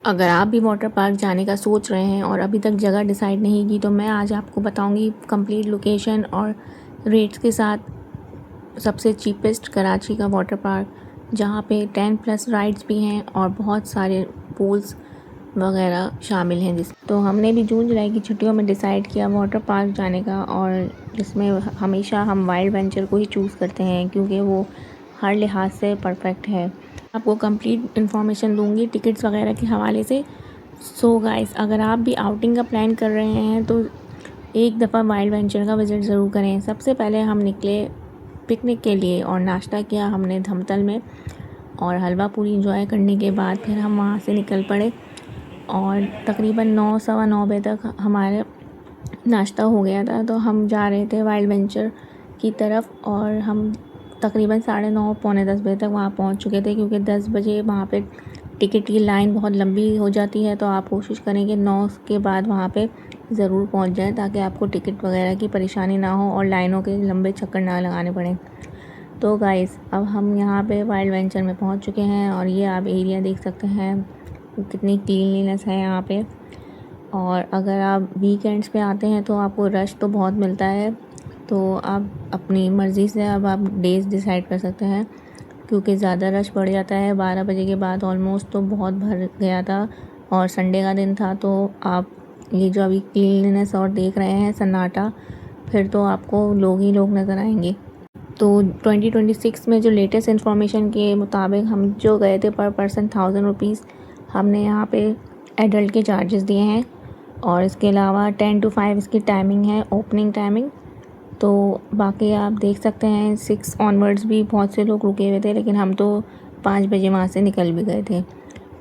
अगर आप भी वाटर पार्क जाने का सोच रहे हैं और अभी तक जगह डिसाइड नहीं की, तो मैं आज आपको बताऊंगी कंप्लीट लोकेशन और रेट्स के साथ सबसे चीपेस्ट कराची का वाटर पार्क, जहां पे 10+ राइड्स भी हैं और बहुत सारे पूल्स वगैरह शामिल हैं। तो हमने भी जून जुलाई की छुट्टियों में डिसाइड किया वाटर पार्क जाने का, और जिसमें हमेशा हम वाइल्ड वेंचर को ही चूज़ करते हैं क्योंकि वो हर लिहाज से परफेक्ट है। आपको कंप्लीट इन्फॉर्मेशन दूंगी टिकट्स वगैरह के हवाले से। सो गाइस, अगर आप भी आउटिंग का प्लान कर रहे हैं तो एक दफ़ा वाइल्ड वेंचर का विज़िट ज़रूर करें। सबसे पहले हम निकले पिकनिक के लिए और नाश्ता किया हमने धमतल में, और हलवा पूरी इंजॉय करने के बाद फिर हम वहाँ से निकल पड़े, और तकरीबन 9 सवा 9 बजे तक हमारे नाश्ता हो गया था। तो हम जा रहे थे वाइल्ड वेंचर की तरफ, और हम तकरीबन 9:30 पौने 10 बजे तक वहाँ पहुँच चुके थे, क्योंकि 10 बजे वहाँ पे टिकट की लाइन बहुत लंबी हो जाती है। तो आप कोशिश करें कि 9 के बाद वहाँ पे ज़रूर पहुँच जाएँ, ताकि आपको टिकट वगैरह की परेशानी ना हो और लाइनों के लंबे चक्कर ना लगाने पड़ें। तो गाइस, अब हम यहाँ पे वाइल्ड वेंचर में पहुँच चुके हैं, और ये आप एरिया देख सकते हैं कितनी क्लीनलीनेस है यहाँ पे। और अगर आप वीकेंड्स पे आते हैं तो आपको रश तो बहुत मिलता है, तो आप अपनी मर्ज़ी से अब आप डेज़ डिसाइड कर सकते हैं, क्योंकि ज़्यादा रश बढ़ जाता है 12 बजे के बाद। ऑलमोस्ट तो बहुत भर गया था, और संडे का दिन था। तो आप ये जो अभी क्लीनलीनेस और देख रहे हैं सन्नाटा, फिर तो आपको लोग ही लोग नज़र आएंगे। तो 2026 में जो लेटेस्ट इन्फॉर्मेशन के मुताबिक हम जो गए थे, पर पर्सन 1000 रुपीज़ हमने यहाँ पे एडल्ट के चार्जेस दिए हैं, और इसके अलावा 10 to 5 इसकी टाइमिंग है, ओपनिंग टाइमिंग। तो बाकी आप देख सकते हैं 6 ऑनवर्ड्स भी बहुत से लोग रुके हुए थे, लेकिन हम तो 5 बजे वहाँ से निकल भी गए थे।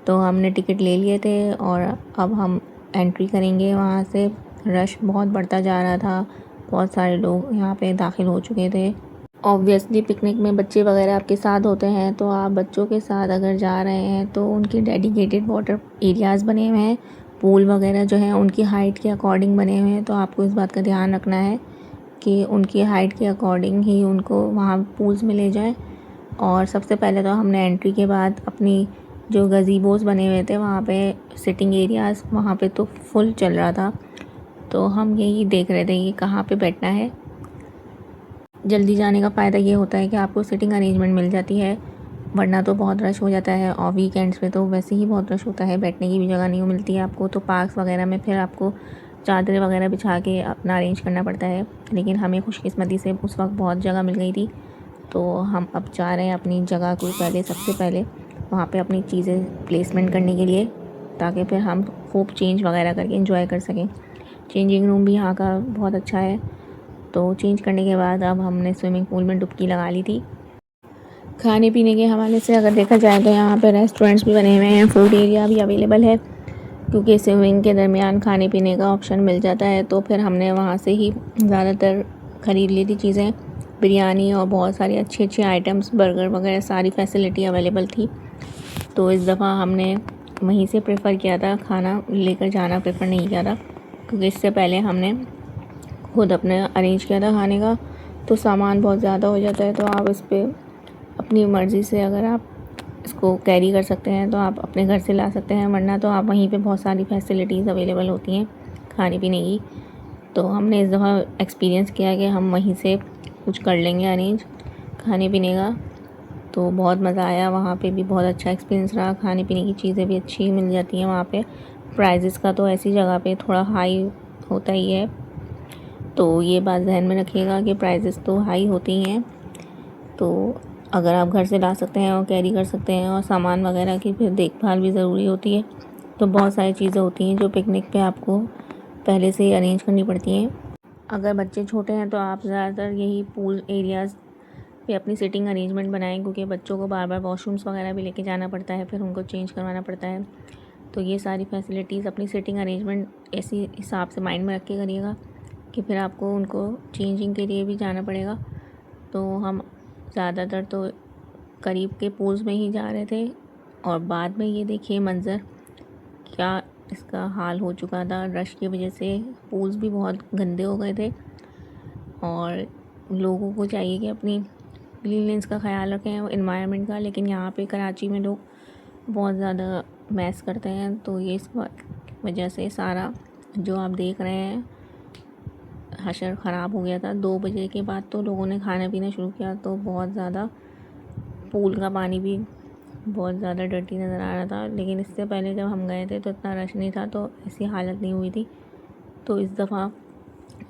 तो हमने टिकट ले लिए थे, और अब हम एंट्री करेंगे वहाँ से। रश बहुत बढ़ता जा रहा था, बहुत सारे लोग यहाँ पे दाखिल हो चुके थे। ऑब्वियसली पिकनिक में बच्चे वगैरह आपके साथ होते हैं, तो आप बच्चों के साथ अगर जा रहे हैं तो उनके डेडिकेटेड वाटर एरियाज़ बने हुए हैं। पूल वगैरह जो हैं उनकी हाइट के अकॉर्डिंग बने हुए हैं, तो आपको इस बात का ध्यान रखना है कि उनकी हाइट के अकॉर्डिंग ही उनको वहाँ पूल्स में ले जाएं। और सबसे पहले तो हमने एंट्री के बाद अपनी जो गज़ीबोज़ बने हुए थे वहाँ पे सिटिंग एरियाज़, वहाँ पे तो फुल चल रहा था। तो हम यही देख रहे थे कि कहाँ पे बैठना है। जल्दी जाने का फ़ायदा ये होता है कि आपको सिटिंग अरेंजमेंट मिल जाती है, वरना तो बहुत रश हो जाता है, और वीकेंड्स पे तो वैसे ही बहुत रश होता है, बैठने की भी जगह नहीं मिलती है आपको। तो पार्क्स वगैरह में फिर आपको चादरें वगैरह बिछा के अपना अरेंज करना पड़ता है, लेकिन हमें खुशकिस्मती से उस वक्त बहुत जगह मिल गई थी। तो हम अब जा रहे हैं अपनी जगह को सबसे पहले वहाँ पे अपनी चीज़ें प्लेसमेंट करने के लिए, ताकि फिर हम खूब चेंज वगैरह करके एंजॉय कर सकें। चेंजिंग रूम भी यहाँ का बहुत अच्छा है। तो चेंज करने के बाद अब हमने स्विमिंग पूल में डुबकी लगा ली थी। खाने पीने के हवाले से अगर देखा जाए तो यहाँ पे रेस्टोरेंट्स भी बने हुए हैं, फूड एरिया भी अवेलेबल है, क्योंकि स्विमिंग के दरमियान खाने पीने का ऑप्शन मिल जाता है। तो फिर हमने वहाँ से ही ज़्यादातर ख़रीद ली थी चीज़ें, बिरयानी और बहुत सारी अच्छी अच्छी आइटम्स, बर्गर वगैरह सारी फैसिलिटी अवेलेबल थी। तो इस दफ़ा हमने वहीं से प्रेफर किया था, खाना लेकर जाना प्रेफर नहीं किया था, क्योंकि इससे पहले हमने खुद अपने अरेंज किया था खाने का। तो सामान बहुत ज़्यादा हो जाता है, तो आप इस पर अपनी मर्ज़ी से अगर आप इसको कैरी कर सकते हैं तो आप अपने घर से ला सकते हैं, वरना तो आप वहीं पे बहुत सारी फैसिलिटीज़ अवेलेबल होती हैं खाने पीने की। तो हमने इस दफ़ा एक्सपीरियंस किया कि हम वहीं से कुछ कर लेंगे अरेंज खाने पीने का। तो बहुत मज़ा आया, वहाँ पे भी बहुत अच्छा एक्सपीरियंस रहा, खाने पीने की चीज़ें भी अच्छी मिल जाती हैं वहाँ पे। प्राइजेस का तो ऐसी जगह पे थोड़ा हाई होता ही है, तो ये बात ध्यान में रखिएगा कि प्राइजेस तो हाई होती हैं। तो अगर आप घर से ला सकते हैं और कैरी कर सकते हैं, और सामान वगैरह की फिर देखभाल भी ज़रूरी होती है, तो बहुत सारी चीज़ें होती हैं जो पिकनिक पे आपको पहले से ही अरेंज करनी पड़ती हैं। अगर बच्चे छोटे हैं तो आप ज़्यादातर यही पूल एरियाज़ पे अपनी सिटिंग अरेंजमेंट बनाएं, क्योंकि बच्चों को बार बार वॉशरूम्स वगैरह भी लेके जाना पड़ता है, फिर उनको चेंज करवाना पड़ता है। तो ये सारी फैसिलिटीज़ अपनी सिटिंग अरेंजमेंट ऐसी हिसाब से माइंड में रख के करिएगा कि फिर आपको उनको चेंजिंग के लिए भी जाना पड़ेगा। तो हम ज़्यादातर तो करीब के पूल्स में ही जा रहे थे, और बाद में ये देखिए मंज़र क्या इसका हाल हो चुका था। रश की वजह से पूल्स भी बहुत गंदे हो गए थे, और लोगों को चाहिए कि अपनी क्लीननेस का ख्याल रखें, एनवायरनमेंट का। लेकिन यहाँ पे कराची में लोग बहुत ज़्यादा मैस करते हैं, तो ये इस वजह से सारा जो आप देख रहे हैं हशर ख़राब हो गया था। 2 बजे के बाद तो लोगों ने खाना पीना शुरू किया, तो बहुत ज़्यादा पूल का पानी भी बहुत ज़्यादा डर्टी नज़र आ रहा था। लेकिन इससे पहले जब हम गए थे तो इतना रश नहीं था, तो ऐसी हालत नहीं हुई थी। तो इस दफ़ा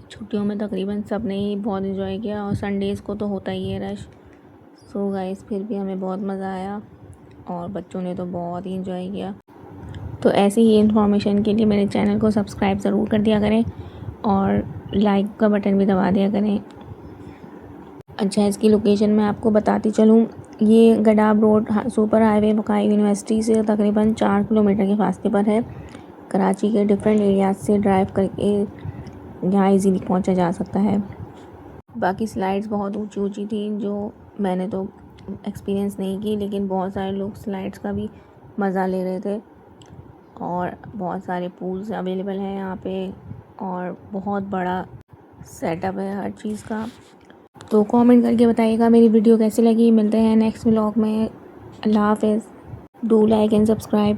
छुट्टियों में तकरीबन सब ने ही बहुत इन्जॉय किया, और संडेज़ को तो होता ही है रश। सो गाइस, फिर भी हमें बहुत मज़ा आया और बच्चों ने तो बहुत ही इन्जॉय किया। तो ऐसी ही इन्फॉर्मेशन के लिए मेरे चैनल को सब्सक्राइब ज़रूर कर दिया करें और लाइक का बटन भी दबा दिया करें। अच्छा, इसकी लोकेशन मैं आपको बताती चलूँ। ये गडाब रोड सुपर हाईवे बकाई यूनिवर्सिटी से तकरीबन 4 किलोमीटर के फासले पर है। कराची के डिफरेंट एरियाज से ड्राइव करके यहाँ इजीली पहुँचा जा सकता है। बाकी स्लाइड्स बहुत ऊंची ऊंची थी, जो मैंने तो एक्सपीरियंस नहीं की, लेकिन बहुत सारे लोग स्लाइड्स का भी मज़ा ले रहे थे। और बहुत सारे पूल्स अवेलेबल हैं यहाँ पे, और बहुत बड़ा सेटअप है हर चीज़ का। तो कमेंट करके बताइएगा मेरी वीडियो कैसी लगी। मिलते हैं नेक्स्ट व्लॉग में। अल्लाह हाफ़िज़। Do like and subscribe.